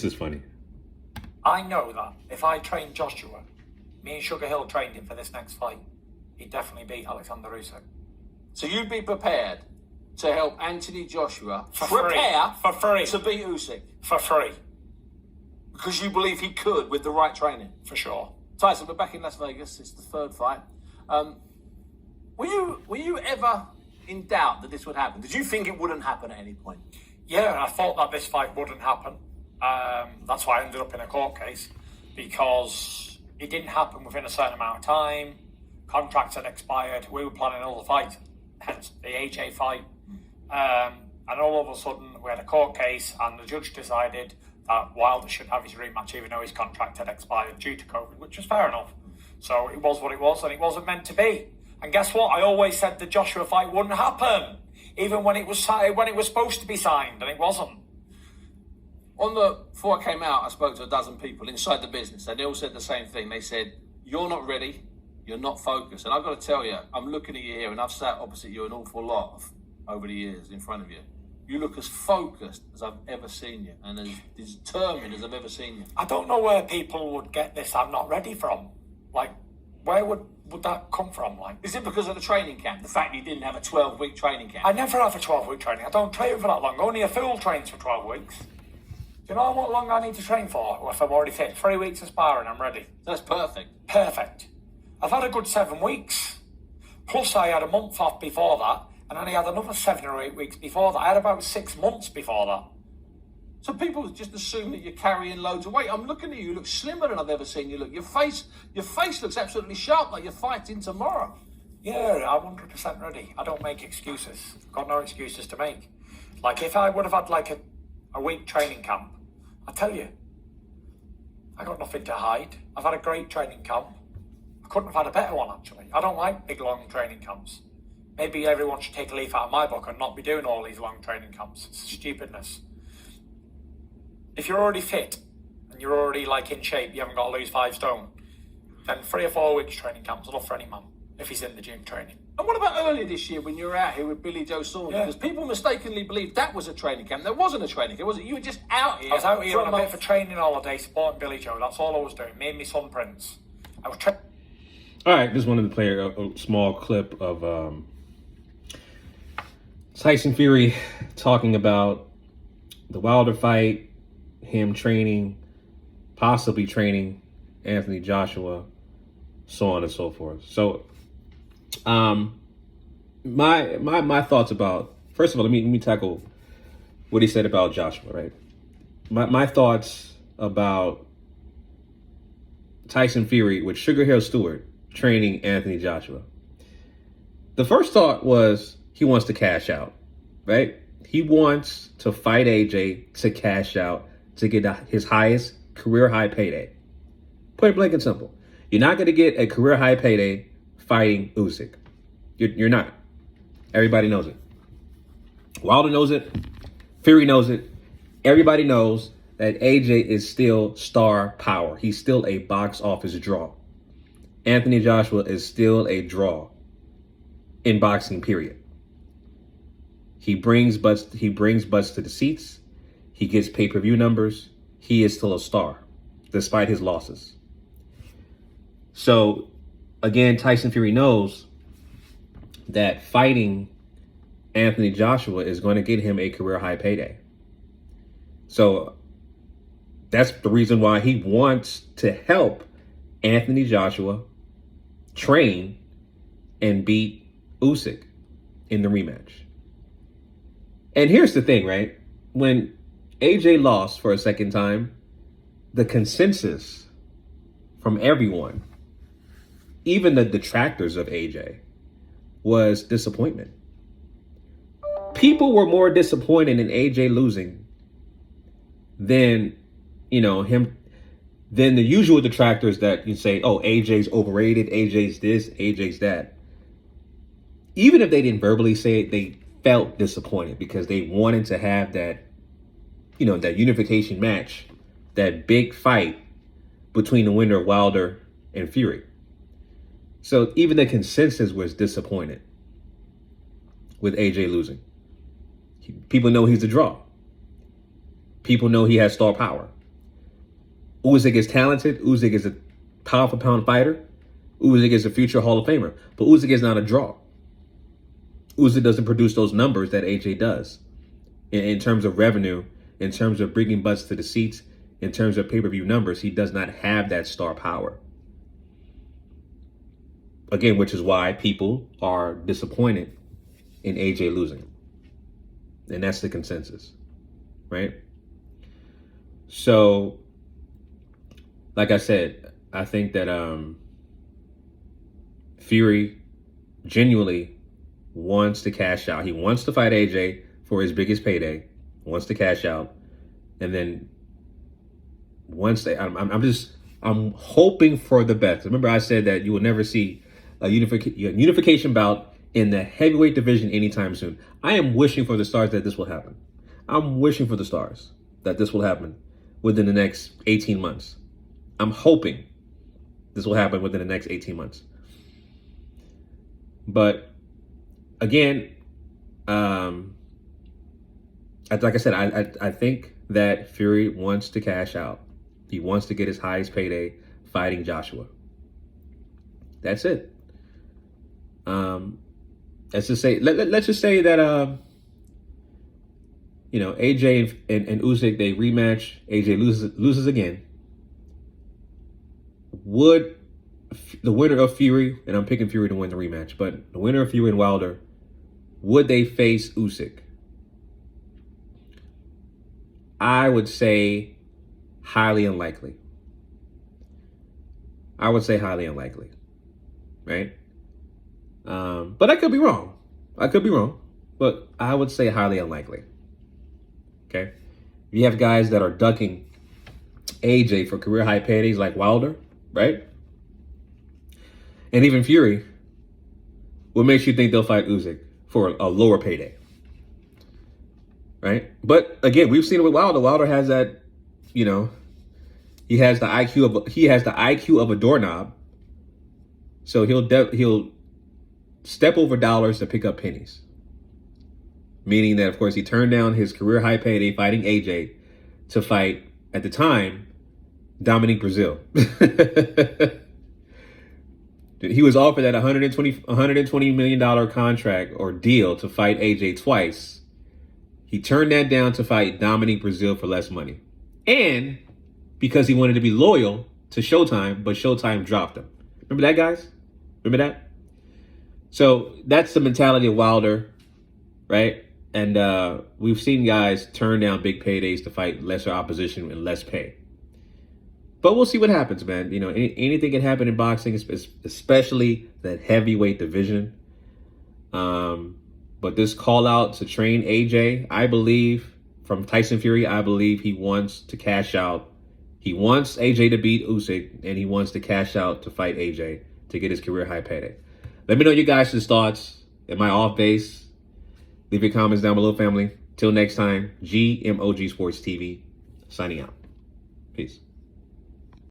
This is funny. I know that if I trained Joshua, me and Sugar Hill trained him for this next fight, he'd definitely beat Alexander Usyk. So you'd be prepared to help Anthony Joshua For free. to beat Usyk For free. because you believe he could with the right training. For sure. Tyson, we're back in Las Vegas. It's the third fight. Were you ever in doubt that this would happen? Did you think it wouldn't happen at any point? Yeah, I thought that this fight wouldn't happen. That's why I ended up in a court case, because it didn't happen within a certain amount of time. Contracts had expired. We were planning another fight, hence the AJ fight. And all of a sudden, we had a court case, and the judge decided that Wilder should have his rematch, even though his contract had expired due to COVID, which was fair enough. So it was what it was, and it wasn't meant to be. And guess what? I always said the Joshua fight wouldn't happen, even when it was supposed to be signed, and it wasn't. Before I came out, I spoke to a dozen people inside the business, and they all said the same thing. They said, "You're not ready. You're not focused." And I've got to tell you, I'm looking at you here, and I've sat opposite you an awful lot over the years in front of you. You look as focused as I've ever seen you, and as determined as I've ever seen you. I don't know where people would get this "I'm not ready" from. Like, where would that come from? Like, Is it because of the training camp? The fact you didn't have a 12-week training camp? I never have a 12-week training. I don't train for that long. Only a fool trains for 12 weeks. Do you know how long I need to train for? Or if I'm already fit, 3 weeks of sparring, I'm ready. That's perfect. Perfect. I've had a good 7 weeks. Plus, I had a month off before that, and then I had another 7 or 8 weeks before that. I had about 6 months before that. So people just assume that you're carrying loads of weight. I'm looking at you. You look slimmer than I've ever seen you look. Your face looks absolutely sharp, like you're fighting tomorrow. Yeah, I'm 100% ready. I don't make excuses. I've got no excuses to make. Like, if I would have had like a week training camp, I tell you, I got nothing to hide. I've had a great training camp. I couldn't have had a better one, actually. I don't like big, long training camps. Maybe everyone should take a leaf out of my book and not be doing all these long training camps. It's stupidness. If you're already fit and you're already like in shape, you haven't got to lose 5 stone, then 3 or 4 weeks training camp's enough for any man if he's in the gym training. And what about earlier this year when you were out here with Billy Joe Saunders? Yeah. Because people mistakenly believed that was a training camp. There wasn't a training camp, was it? You were just out here. I was out here for on a bit of a training holiday supporting Billy Joe. That's all I was doing. Me and my son Prince. I was training. All right, just wanted to play a small clip of Tyson Fury talking about the Wilder fight, him training, possibly training Anthony Joshua, so on and so forth. So, my thoughts about, first of all, let me tackle what he said about Joshua, right? My thoughts about Tyson Fury with Sugar Hill Stewart training Anthony Joshua. The first thought was he wants to cash out, right? He wants to fight AJ to cash out, to get his highest career high payday. Point blank and simple. You're not going to get a career high payday fighting Usyk. You're not. Everybody knows it. Wilder knows it. Fury knows it. Everybody knows that AJ is still star power. He's still a box office draw. Anthony Joshua is still a draw in boxing, period. He brings butts to the seats. He gets pay-per-view numbers. He is still a star, despite his losses. So, again, Tyson Fury knows that fighting Anthony Joshua is going to get him a career-high payday. So, that's the reason why he wants to help Anthony Joshua train and beat Usyk in the rematch. And here's the thing, right? When AJ lost for a second time, the consensus from everyone, even the detractors of AJ, was disappointment. People were more disappointed in AJ losing than, than the usual detractors that you say, oh, AJ's overrated, AJ's this, AJ's that. Even if they didn't verbally say it, they felt disappointed because they wanted to have that, that unification match, that big fight between the winner of Wilder and Fury. So even the consensus was disappointed with AJ losing. People know he's a draw. People know he has star power. Usyk is talented. Usyk is a pound for pound fighter. Usyk is a future Hall of Famer. But Usyk is not a draw. Usyk doesn't produce those numbers that AJ does in terms of revenue, in terms of bringing butts to the seats, in terms of pay-per-view numbers. He does not have that star power. Again, which is why people are disappointed in AJ losing. And that's the consensus, right? So, like I said, I think that Fury genuinely wants to cash out. He wants to fight AJ for his biggest payday, wants to cash out. And then once I'm hoping for the best. Remember I said that you will never see a unification bout in the heavyweight division anytime soon. I am wishing for the stars that this will happen. I'm wishing for the stars that this will happen within the next 18 months. I'm hoping this will happen within the next 18 months. But again, like I said, I think that Fury wants to cash out. He wants to get his highest payday fighting Joshua. That's it. Let's just say that AJ and Usyk, they rematch. AJ loses again. Would the winner of Fury, and I'm picking Fury to win the rematch, but the winner of Fury and Wilder, would they face Usyk? I would say highly unlikely. Right? But I could be wrong. But I would say highly unlikely. Okay? You have guys that are ducking AJ for career high paydays like Wilder, right? And even Fury. What makes you think they'll fight Usyk for a lower payday? Right? But again, we've seen it with Wilder. Wilder has that, he has the IQ of a doorknob. So he'll step over dollars to pick up pennies. Meaning that, of course, he turned down his career high payday fighting AJ to fight, at the time, Dominique Brazil. He was offered that $120 million contract or deal to fight AJ twice. He turned that down to fight Dominique Brazil for less money. And because he wanted to be loyal to Showtime, but Showtime dropped him. Remember that, guys? Remember that? So that's the mentality of Wilder, right? And we've seen guys turn down big paydays to fight lesser opposition and less pay. But we'll see what happens, man. Anything can happen in boxing, especially that heavyweight division. But this call out to train AJ, I believe, from Tyson Fury, I believe he wants to cash out. He wants AJ to beat Usyk, and he wants to cash out to fight AJ to get his career high payday. Let me know your guys' thoughts. Am I off base? Leave your comments down below, family. Till next time, GMOG Sports TV, signing out. Peace.